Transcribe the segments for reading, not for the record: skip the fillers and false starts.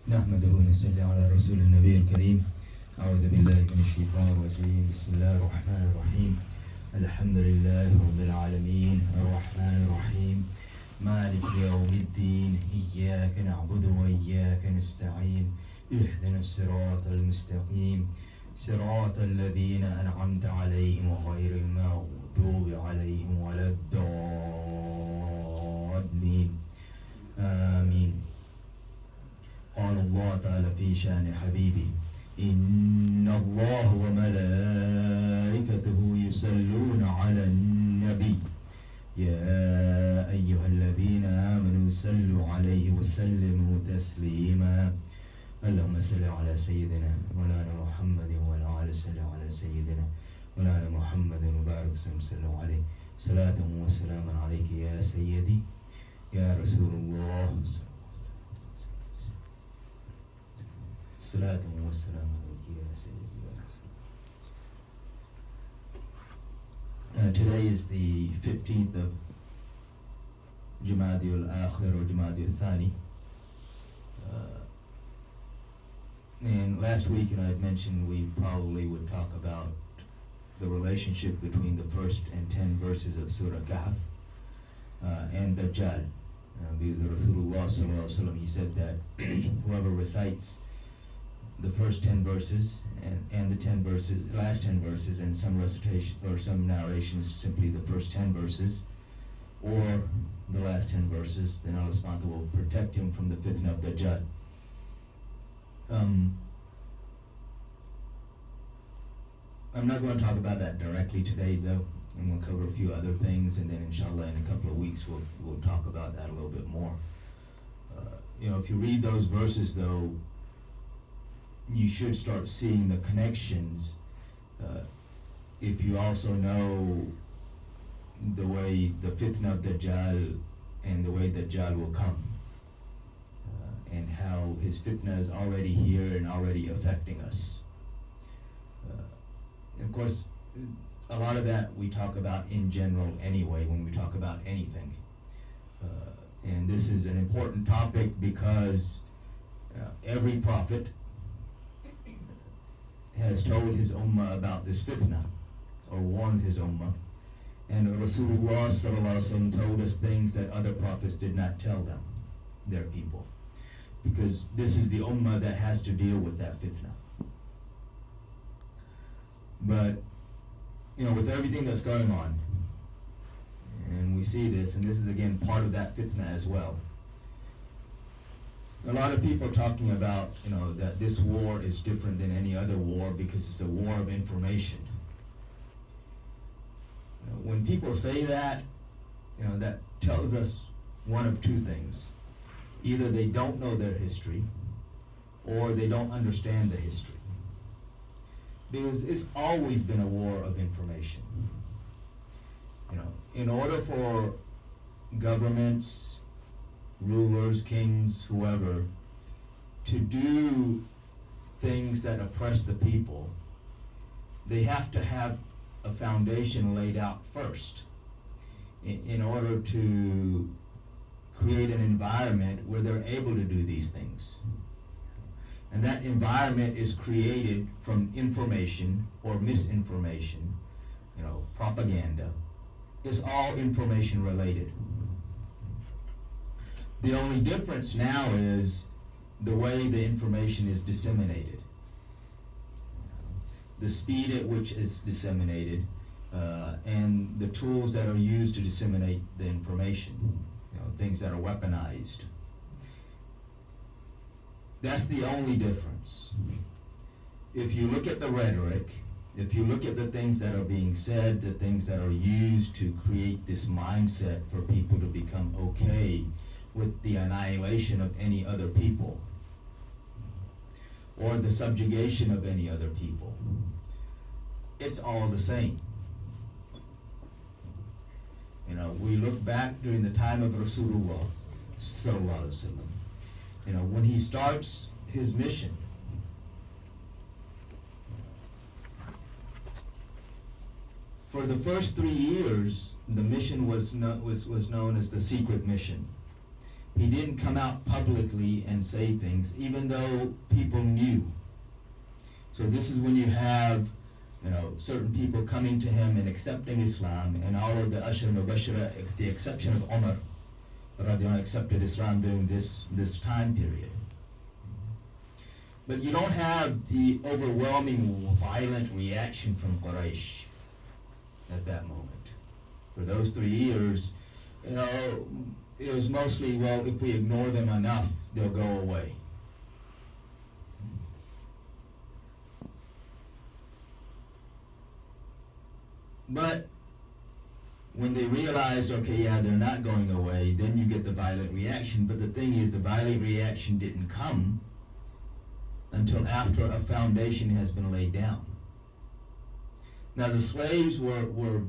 نحمده ونصلي على رسول النبي الكريم. أعوذ بالله من الشيطان الرجيم. بسم الله الرحمن الرحيم. الحمد لله رب العالمين الرحمن الرحيم مالك يوم الدين. إياك نعبد وإياك نستعين. اهدنا الصراط المستقيم صراط الذين أنعمت عليهم غير المغضوب عليهم ولا الضالين. آمين. قال الله تعالى في شأن حبيبي: إن الله وملائكته يصلون على النبي يا أيها الذين آمنوا صلوا عليه وسلموا تسليما. اللهم صل على سيدنا مولانا محمد وعلى آله صل على سيدنا مولانا محمد وبارك وسلم عليه صلاة وسلاما عليك يا سيدي يا رسول الله. صلاة والسلام عليك يا سيدي يا رسول الله. Today is the 15th of Jamadi al-Akhir or Jamadi al-Thani. And last week, I had mentioned we probably would talk about the relationship between the first and 10 verses of Surah Kahf and Dajjal. Because Rasulullah sallallahu alaihi wasallam, he said that whoever recites the first 10 verses and the 10 verses, last 10 verses, and some recitation or some narrations, simply the first 10 verses or the last 10 verses, then Allah subhanahu wa ta'ala will protect him from the fitna of Dajjal. I'm not going to talk about that directly today, though. I'm going to cover a few other things, and then inshallah in a couple of weeks we'll talk about that a little bit more. If you read those verses, though, you should start seeing the connections if you also know the way the fitna of Dajjal and the way Dajjal will come, and how his fitna is already here and already affecting us. Of course, a lot of that we talk about in general anyway when we talk about anything. And this is an important topic because every prophet has told his ummah about this fitna or warned his ummah. And Rasulullah sallallahu alaihi wasallam told us things that other prophets did not tell them, their people. Because this is the ummah that has to deal with that fitna. But, with everything that's going on, and we see this, and this is again part of that fitna as well. A lot of people are talking about, that this war is different than any other war because it's a war of information. When people say that, that tells us one of two things. Either they don't know their history, or they don't understand the history. Because it's always been a war of information. In order for governments, rulers, kings, whoever, to do things that oppress the people, they have to have a foundation laid out first in order to create an environment where they're able to do these things. And that environment is created from information or misinformation, propaganda. It's all information related. The only difference now is the way the information is disseminated. The speed at which it's disseminated, and the tools that are used to disseminate the information, things that are weaponized. That's the only difference. If you look at the rhetoric, if you look at the things that are being said, the things that are used to create this mindset for people to become okay with the annihilation of any other people, or the subjugation of any other people, it's all the same. We look back during the time of Rasulullah sallallahu alaihi wasallam. When he starts his mission, for the first 3 years, the mission was known as the secret mission. he didn't come out publicly and say things, even though people knew. So this is when you have, certain people coming to him and accepting Islam, and all of the Ashar Mubashara, the exception of Umar, radiallahu anhu, accepted Islam during this time period. But you don't have the overwhelming violent reaction from Quraysh at that moment. For those 3 years, it was mostly, well, if we ignore them enough, they'll go away. But when they realized, okay, yeah, they're not going away, then you get the violent reaction. But the thing is, the violent reaction didn't come until after a foundation has been laid down. Now, the slaves were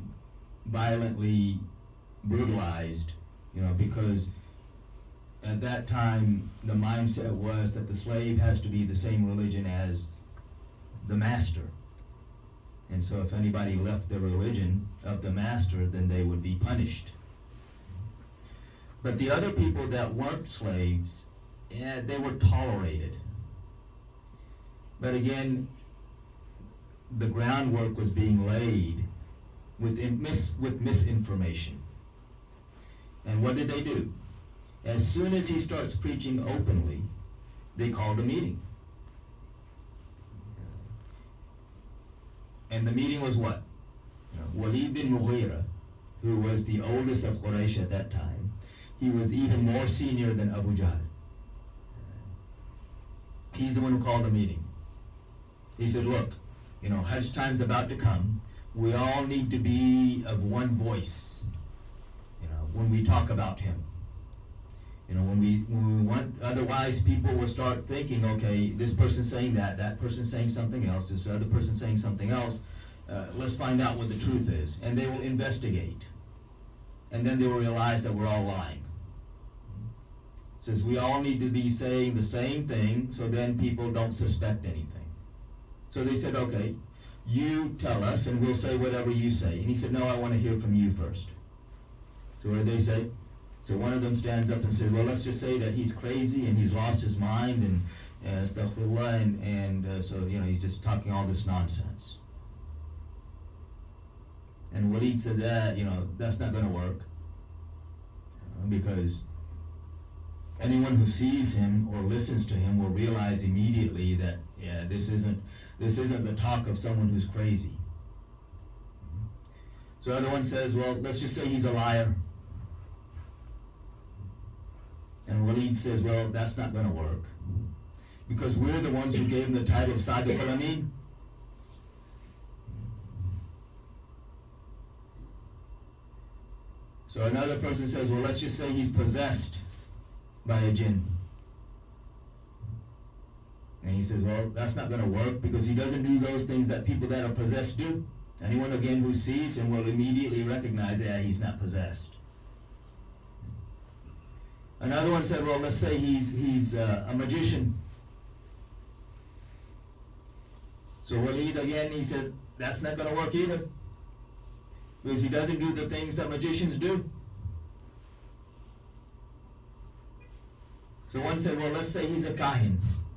violently brutalized, because at that time the mindset was that the slave has to be the same religion as the master. And so if anybody left the religion of the master, then they would be punished. But the other people that weren't slaves, they were tolerated. But again, the groundwork was being laid with misinformation. And what did they do? As soon as he starts preaching openly, they called a meeting. And the meeting was what? Walid bin Mughira, who was the oldest of Quraysh at that time, he was even more senior than Abu Jahl. He's the one who called the meeting. He said, look, Hajj time's about to come. We all need to be of one voice, when we talk about him. When we want, otherwise people will start thinking, okay, this person's saying that person's saying something else, this other person's saying something else. Let's find out what the truth is. And they will investigate. And then they will realize that we're all lying. It says we all need to be saying the same thing, so then people don't suspect anything. So they said, okay, you tell us and we'll say whatever you say. And he said, no, I want to hear from you first. So what did they say? So one of them stands up and says, well, let's just say that he's crazy and he's lost his mind and astaghfirullah, and so he's just talking all this nonsense. And Walid said that, that's not going to work, because anyone who sees him or listens to him will realize immediately that, yeah, this isn't the talk of someone who's crazy. So the other one says, well, let's just say he's a liar. And Walid says, well, that's not going to work, because we're the ones who gave him the title of Sadiq al-Amin. So another person says, well, let's just say he's possessed by a jinn. And he says, well, that's not going to work, because he doesn't do those things that people that are possessed do. Anyone, again, who sees him will immediately recognize that he's not possessed. Another one said, well, let's say he's a magician. So Walid, again, he says, that's not going to work either, because he doesn't do the things that magicians do. So one said, well, let's say he's a kahin,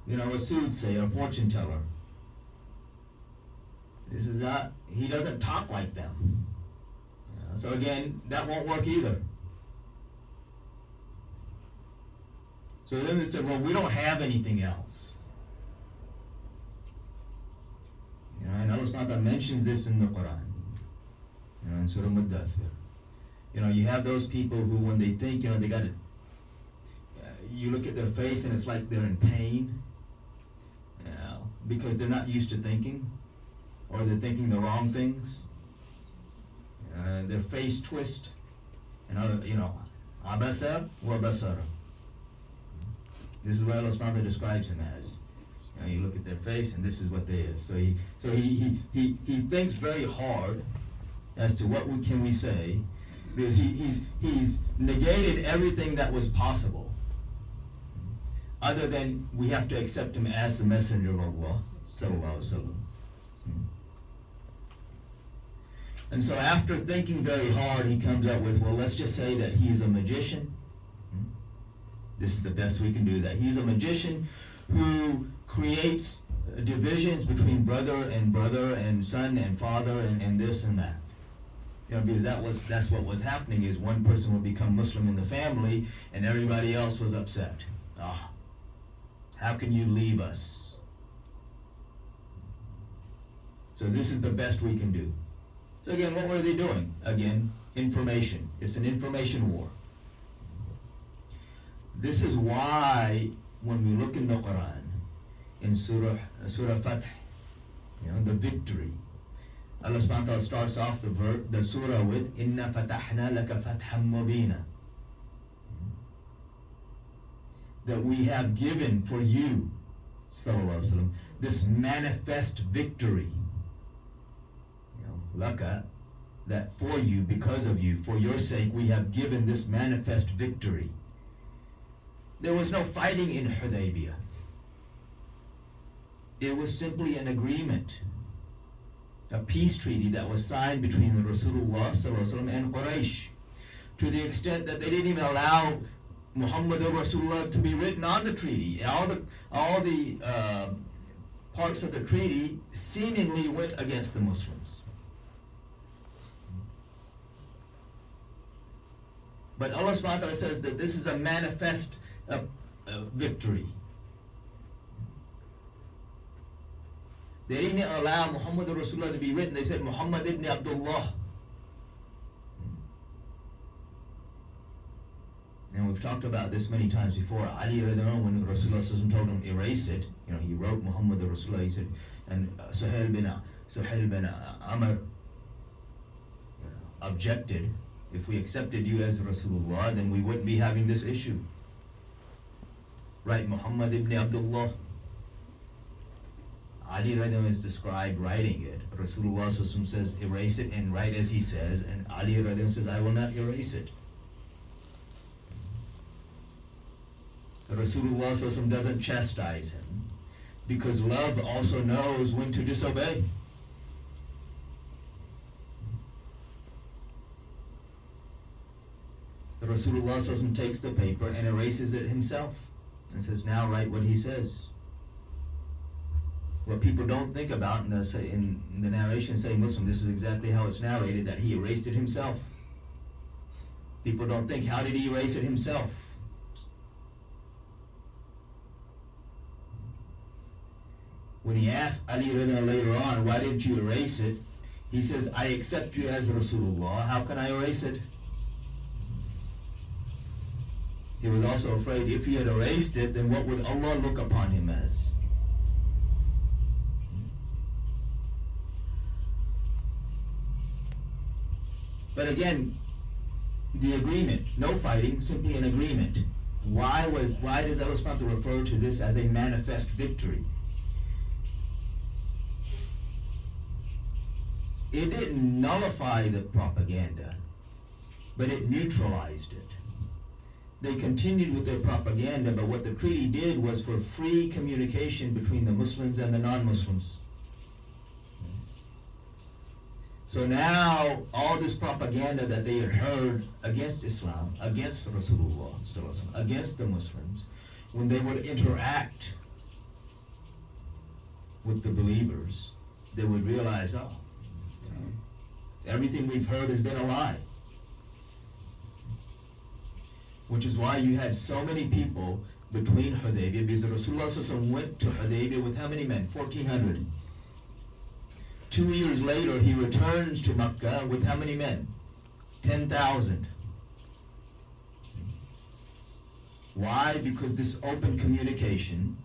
a soothsayer, a fortune teller. This is not, he doesn't talk like them. So again, that won't work either. So then they said, well, we don't have anything else. And Allah subhanahu wa ta'ala mentions this in the Quran, in Surah Muddathir. You have those people who, when they think, they got it, you look at their face and it's like they're in pain, because they're not used to thinking, or they're thinking the wrong things. Their face twist, abasa wa basara. This is what Allah subhanahu wa ta'ala describes him as. You look at their face, and this is what they is. So he thinks very hard as to what can we say, because he's negated everything that was possible, other than we have to accept him as the messenger of Allah sallallahu alaihi wasallam. And so after thinking very hard, he comes up with, well, let's just say that he's a magician, This is the best we can do. That he's a magician who creates divisions between brother and son and father and this and that. Because that's what was happening, is one person would become Muslim in the family and everybody else was upset. How can you leave us? So this is the best we can do. So again, what were they doing? Again, information. It's an information war. This is why when we look in the Quran, in Surah Fath, the victory, Allah subhanahu wa ta'ala starts off the surah with Inna fatahna laka fatham mubina. That we have given for you, sallallahu alaihi wasallam, this manifest victory. Laka, that for you, because of you, for your sake, we have given this manifest victory. There was no fighting in Hudaybiyah. It was simply an agreement, a peace treaty that was signed between the Rasulullah ﷺ and Quraysh, to the extent that they didn't even allow Muhammad Rasulullah to be written on the treaty. All the parts of the treaty seemingly went against the Muslims. But Allah subhanahu wa ta'ala says that this is a manifest victory. They didn't allow Muhammad Rasulullah to be written. They said Muhammad ibn Abdullah. And we've talked about this many times before. Ali radiallahu anhu, when Rasulullah told him erase it, he wrote Muhammad Rasulullah. He said, and Suhail bin Amr objected. If we accepted you as Rasulullah, then we wouldn't be having this issue. Right, Muhammad ibn Abdullah. Ali radiallahu is described writing it. Rasulullah says erase it and write as he says, and Ali radiallahu says I will not erase it. Rasulullah doesn't chastise him, because love also knows when to disobey. Rasulullah takes the paper and erases it himself and says, now write what he says. What people don't think about in the narration, say Muslim, this is exactly how it's narrated, that he erased it himself. People don't think, how did he erase it himself? When he asked Ali later on, why didn't you erase it? He says, I accept you as Rasulullah, how can I erase it? He was also afraid if he had erased it, then what would Allah look upon him as? But again, the agreement, no fighting, simply an agreement. Why does Allah subhanahu wa ta'ala refer to this as a manifest victory? It didn't nullify the propaganda, but it neutralized it. They continued with their propaganda, but what the treaty did was for free communication between the Muslims and the non-Muslims. So now, all this propaganda that they had heard against Islam, against Rasulullah, against the Muslims, when they would interact with the believers, they would realize, everything we've heard has been a lie. Which is why you had so many people between Hudaybiyah, because Rasulullah went to Hudaybiyah with how many men? 1,400. 2 years later, he returns to Makkah with how many men? 10,000. Why? Because this open communication,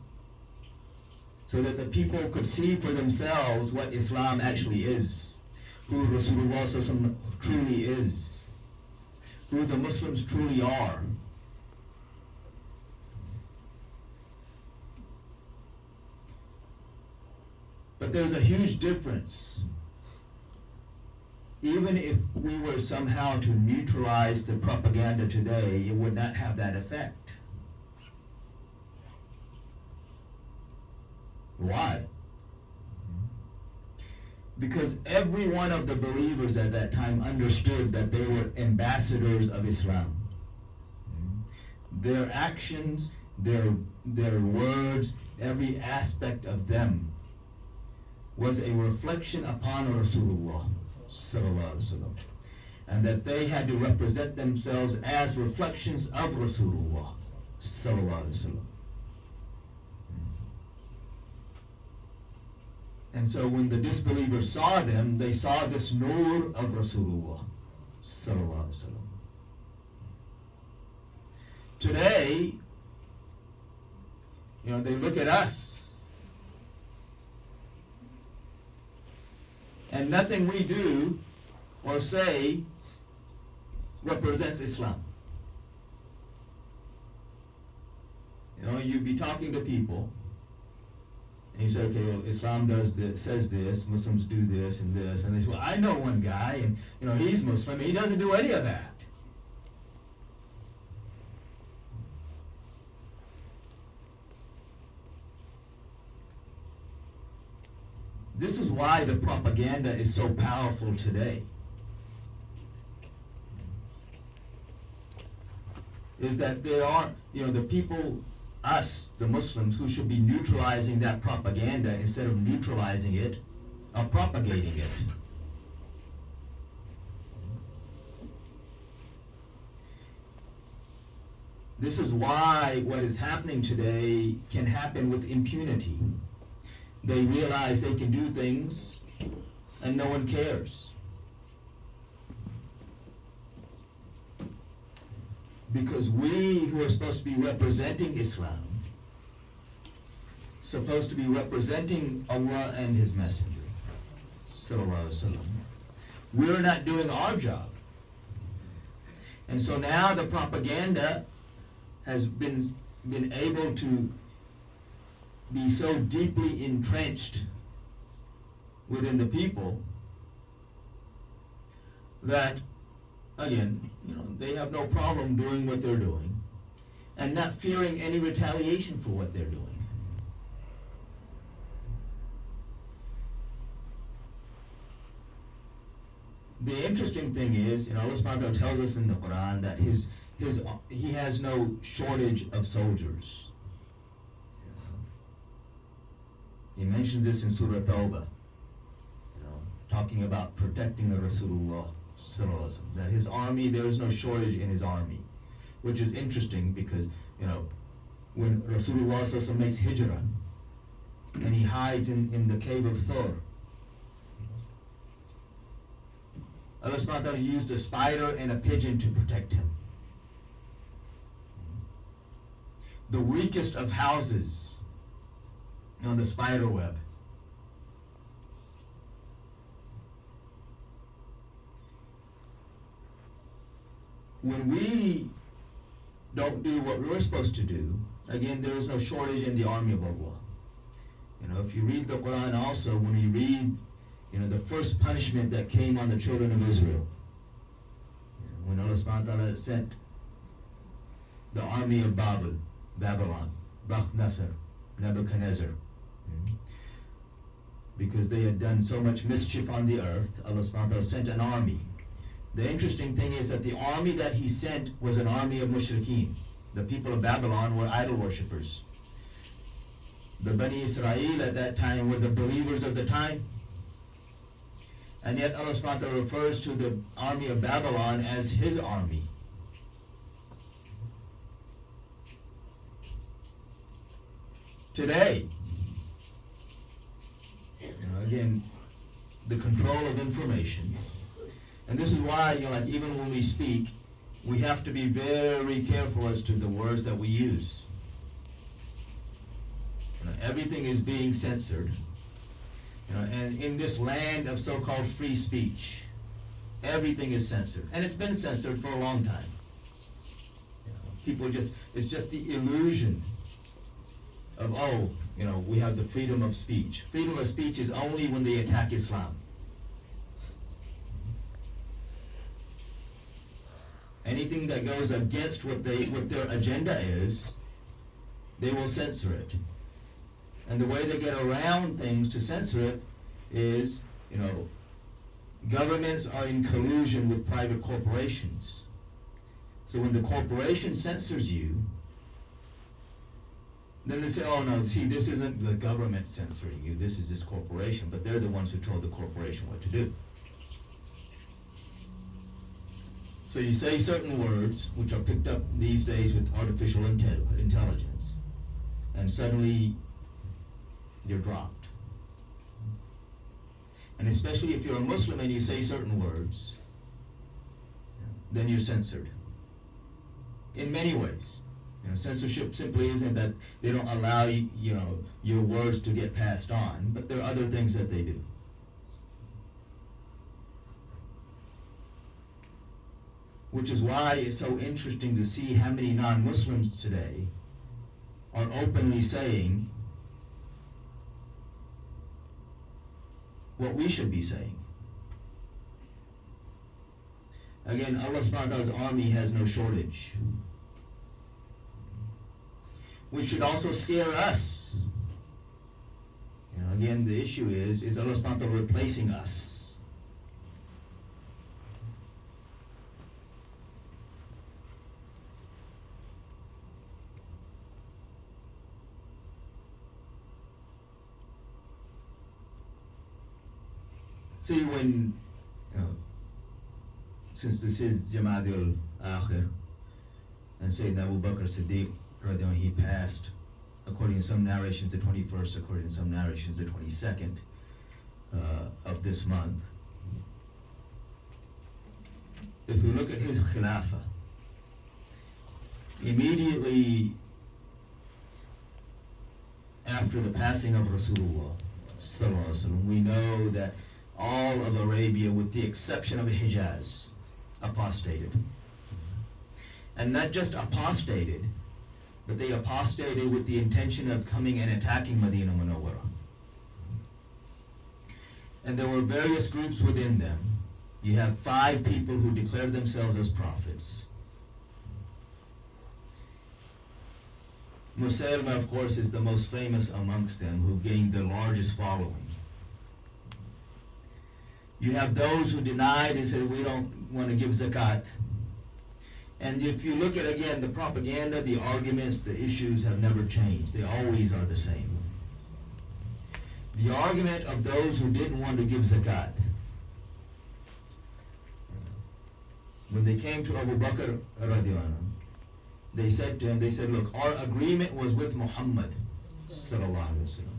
so that the people could see for themselves what Islam actually is, who Rasulullah truly is, who the Muslims truly are. But there's a huge difference. Even if we were somehow to neutralize the propaganda today, it would not have that effect. Why? Because every one of the believers at that time understood that they were ambassadors of Islam. their actions, their words, every aspect of them was a reflection upon Rasulullah sallallahu alaihi wasallam, and that they had to represent themselves as reflections of Rasulullah sallallahu alaihi wasallam. And so when the disbelievers saw them, they saw this nur of Rasulullah sallallahu alaihi wasallam. Today, they look at us, and nothing we do or say represents Islam. You'd be talking to people, and you say, okay, well, Islam does this, says this, Muslims do this, and they say, well, I know one guy, and he's Muslim, and he doesn't do any of that. This is why the propaganda is so powerful today. Is that there are, the people, us, the Muslims, who should be neutralizing that propaganda instead of neutralizing it, are propagating it. This is why what is happening today can happen with impunity. They realize they can do things and no one cares. Because we who are supposed to be representing Islam, supposed to be representing Allah and His Messenger, sallallahu alaihi wasallam, we're not doing our job. And so now the propaganda has been able to be so deeply entrenched within the people that, again, they have no problem doing what they're doing and not fearing any retaliation for what they're doing. The interesting thing is, Allah subhanahu wa ta'ala tells us in the Quran that He has no shortage of soldiers. He mentions this in Surah Tawbah, talking about protecting the Rasulullah sallallahu alaihi wasallam, that his army, there is no shortage in his army, which is interesting because, when Rasulullah sallallahu alaihi wasallam makes hijrah and he hides in the cave of Thur, Allah subhanahu wa ta'ala used a spider and a pigeon to protect him. The weakest of houses, the spider web. When we don't do what we're supposed to do, again, there is no shortage in the army of Allah. If you read the Quran also, when you read, the first punishment that came on the children of Israel, when Allah subhanahu wa ta'ala sent the army of Babylon, Bakhtasar, Nebuchadnezzar, because they had done so much mischief on the earth, Allah subhanahu wa ta'ala sent an army. The interesting thing is that the army that He sent was an army of mushrikeen. The people of Babylon were idol worshippers. The Bani Israel at that time were the believers of the time. And yet Allah subhanahu wa ta'ala refers to the army of Babylon as His army. Today, again, the control of information, and this is why, even when we speak, we have to be very careful as to the words that we use. Everything is being censored. And in this land of so-called free speech, everything is censored. And it's been censored for a long time. It's just the illusion of, we have the freedom of speech. Freedom of speech is only when they attack Islam. Anything that goes against what their agenda is, they will censor it. And the way they get around things to censor it is, governments are in collusion with private corporations. So when the corporation censors you, then they say, oh no, see, this isn't the government censoring you, this is this corporation, but they're the ones who told the corporation what to do. So you say certain words, which are picked up these days with artificial intelligence, and suddenly you're dropped. And especially if you're a Muslim and you say certain words, then you're censored. In many ways. Censorship simply isn't that they don't allow your words to get passed on, but there are other things that they do. Which is why it's so interesting to see how many non-Muslims today are openly saying what we should be saying. Again, Allah subhanahu wa ta'ala's army has no shortage. Which should also scare us. Again, the issue is Allah subhanahu wa ta'ala replacing us? See, when, since this is Jama'at al-Akhir, and Sayyidina Abu Bakr Siddiq, he passed, according to some narrations, the 21st, according to some narrations, the 22nd of this month. If we look at his Khilafah, immediately after the passing of Rasulullah sallallahu alaihi wasallam, we know that all of Arabia, with the exception of Hijaz, apostated. And not just apostated, but they apostated with the intention of coming and attacking Medina Munawwara. And there were various groups within them. You have 5 people who declared themselves as prophets. Musaylima, of course, is the most famous amongst them, who gained the largest following. You have those who denied and said, we don't want to give zakat. And if you look at, again, the propaganda, the arguments, the issues have never changed. They always are the same. The argument of those who didn't want to give zakat, when they came to Abu Bakr radiallahu anhu, they said to him, look, our agreement was with Muhammad sallallahu alaihi wasallam,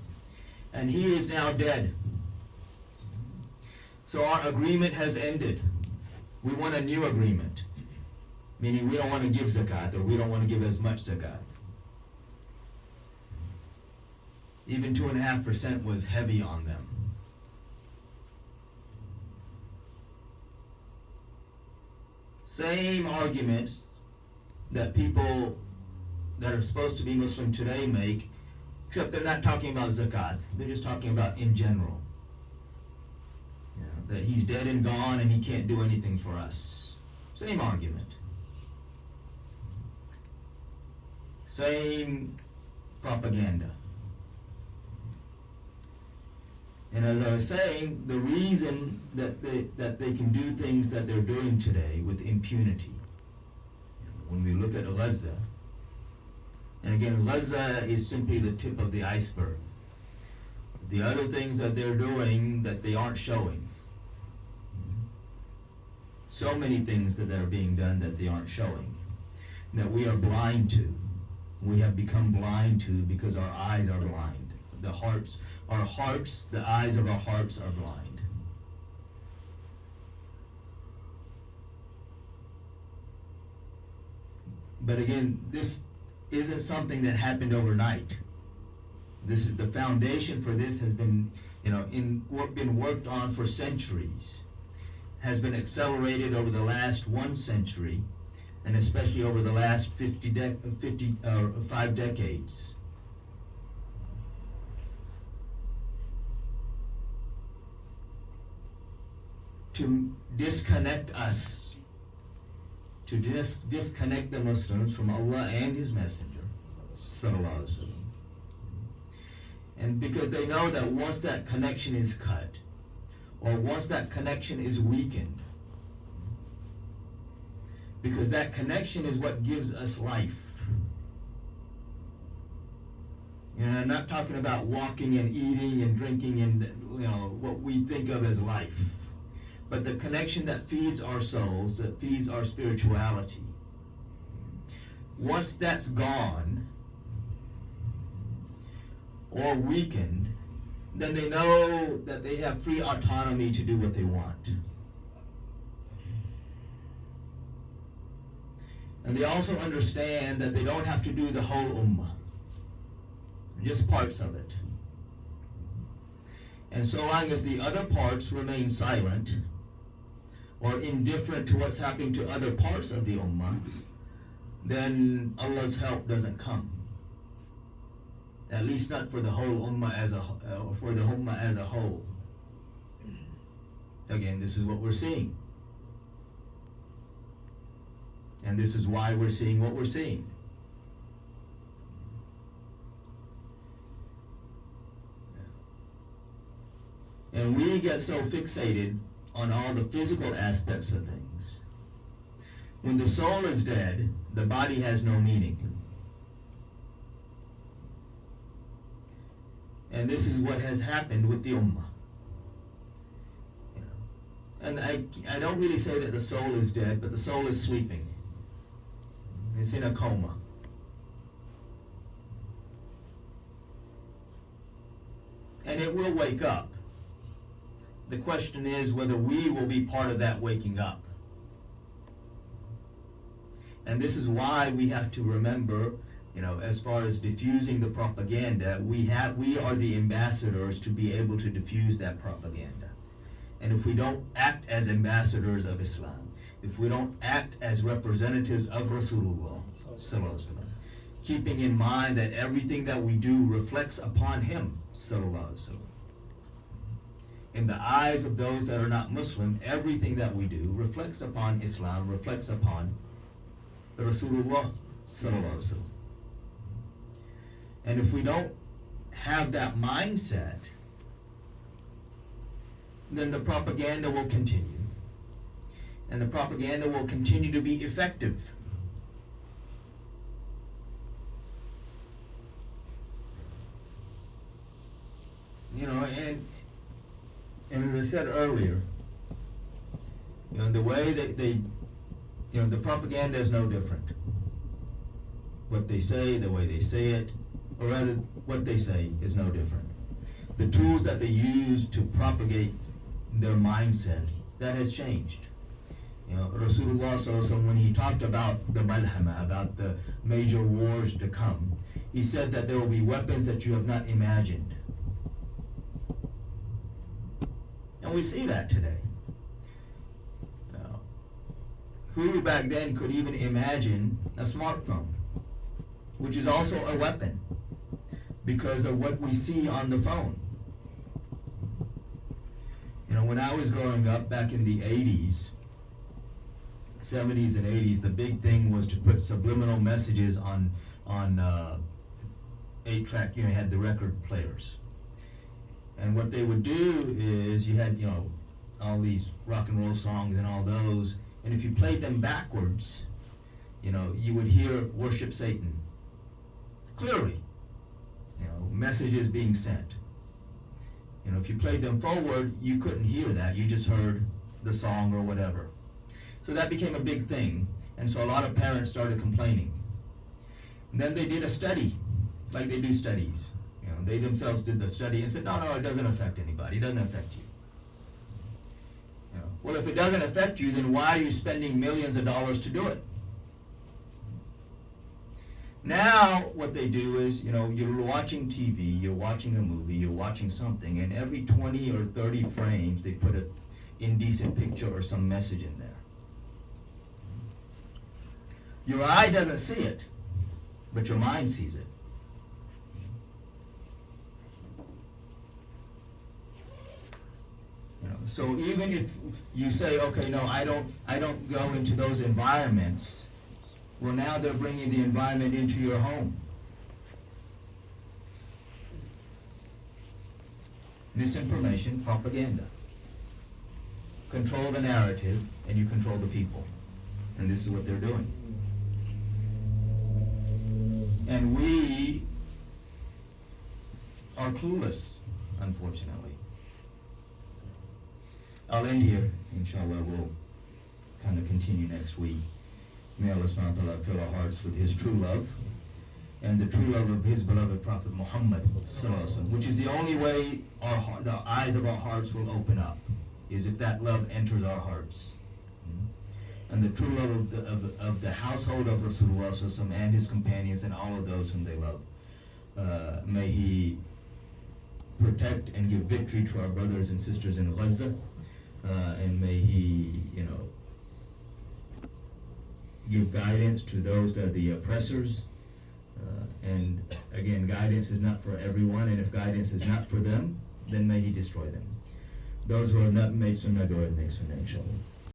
and he is now dead. So our agreement has ended. We want a new agreement. Meaning we don't want to give zakat, or we don't want to give as much zakat. Even 2.5% was heavy on them. Same arguments that people that are supposed to be Muslim today make, except they're not talking about zakat. They're just talking about in general. That he's dead and gone and he can't do anything for us. Same argument. Same propaganda. And as I was saying, the reason that they can do things that they're doing today with impunity, when we look at Gaza, and again, Gaza is simply the tip of the iceberg. The other things that they're doing that they aren't showing. So many things that are being done that they aren't showing, that we are blind to. We have become blind to because our eyes are blind. The eyes of our hearts are blind. But again, this isn't something that happened overnight. This is the foundation for this has been, been worked on for centuries. Has been accelerated over the last 1 century, and especially over the last 5 decades. To disconnect us, to disconnect the Muslims from Allah and His Messenger, sallallahu alaihi wasallam. And because they know that once that connection is cut, or once that connection is weakened, Because that connection is what gives us life. And I'm not talking about walking and eating and drinking and what we think of as life. But the connection that feeds our souls, that feeds our spirituality. Once that's gone or weakened, then they know that they have free autonomy to do what they want. And they also understand that they don't have to do the whole ummah, just parts of it. And so long as the other parts remain silent or indifferent to what's happening to other parts of the ummah, then Allah's help doesn't come. At least not for the whole ummah as a whole. Again, this is what we're seeing. And this is why we're seeing what we're seeing. And we get so fixated on all the physical aspects of things. When the soul is dead, the body has no meaning. And this is what has happened with the ummah. And I don't really say that the soul is dead, but the soul is sleeping. It's in a coma. And it will wake up. The question is whether we will be part of that waking up. And this is why we have to remember, as far as diffusing the propaganda, we are the ambassadors to be able to diffuse that propaganda. And if we don't act as ambassadors of Islam, if we don't act as representatives of Rasulullah, keeping in mind that everything that we do reflects upon him, in the eyes of those that are not Muslim, everything that we do reflects upon Islam, reflects upon the Rasulullah. And if we don't have that mindset, then the propaganda will continue. And the propaganda will continue to be effective. And as I said earlier, the way that the propaganda is no different. What they say, the way they say it, or rather, what they say is no different. The tools that they use to propagate their mindset, that has changed. Rasulullah SAW, when he talked about the malhama, about the major wars to come, he said that there will be weapons that you have not imagined. And we see that today. Who back then could even imagine a smartphone, which is also a weapon because of what we see on the phone? When I was growing up back in the 80s, 70s and 80s, the big thing was to put subliminal messages on 8-track, you had the record players. And what they would do is you had, all these rock and roll songs and all those, and if you played them backwards, you would hear worship Satan. Clearly, messages being sent. If you played them forward, you couldn't hear that. You just heard the song or whatever. So that became a big thing. And so a lot of parents started complaining. And then they did a study, like they do studies. They themselves did the study and said, no, it doesn't affect anybody. It doesn't affect you. Well, if it doesn't affect you, then why are you spending millions of dollars to do it? Now, what they do is, you're watching TV, you're watching a movie, you're watching something, and every 20 or 30 frames, they put an indecent picture or some message in there. Your eye doesn't see it, but your mind sees it. So even if you say, okay, no, I don't go into those environments, well, now they're bringing the environment into your home. Misinformation, propaganda. Control the narrative, and you control the people. And this is what they're doing. And we are clueless, unfortunately. I'll end here. Inshallah, we'll kind of continue next week. May Allah subhanahu wa ta'ala fill our hearts with His true love and the true love of His beloved Prophet Muhammad sallallahu alaihi wasallam, which is the only way the eyes of our hearts will open up, is if that love enters our hearts. And the true love of the household of Rasulullah sallallahu alaihi wasallam and his companions and all of those whom they love. May He protect and give victory to our brothers and sisters in Gaza, and may He, give guidance to those that are the oppressors. And again, guidance is not for everyone, and if guidance is not for them, then may He destroy them. Those who are not made sunnah, go ahead and make sunnah, inshallah.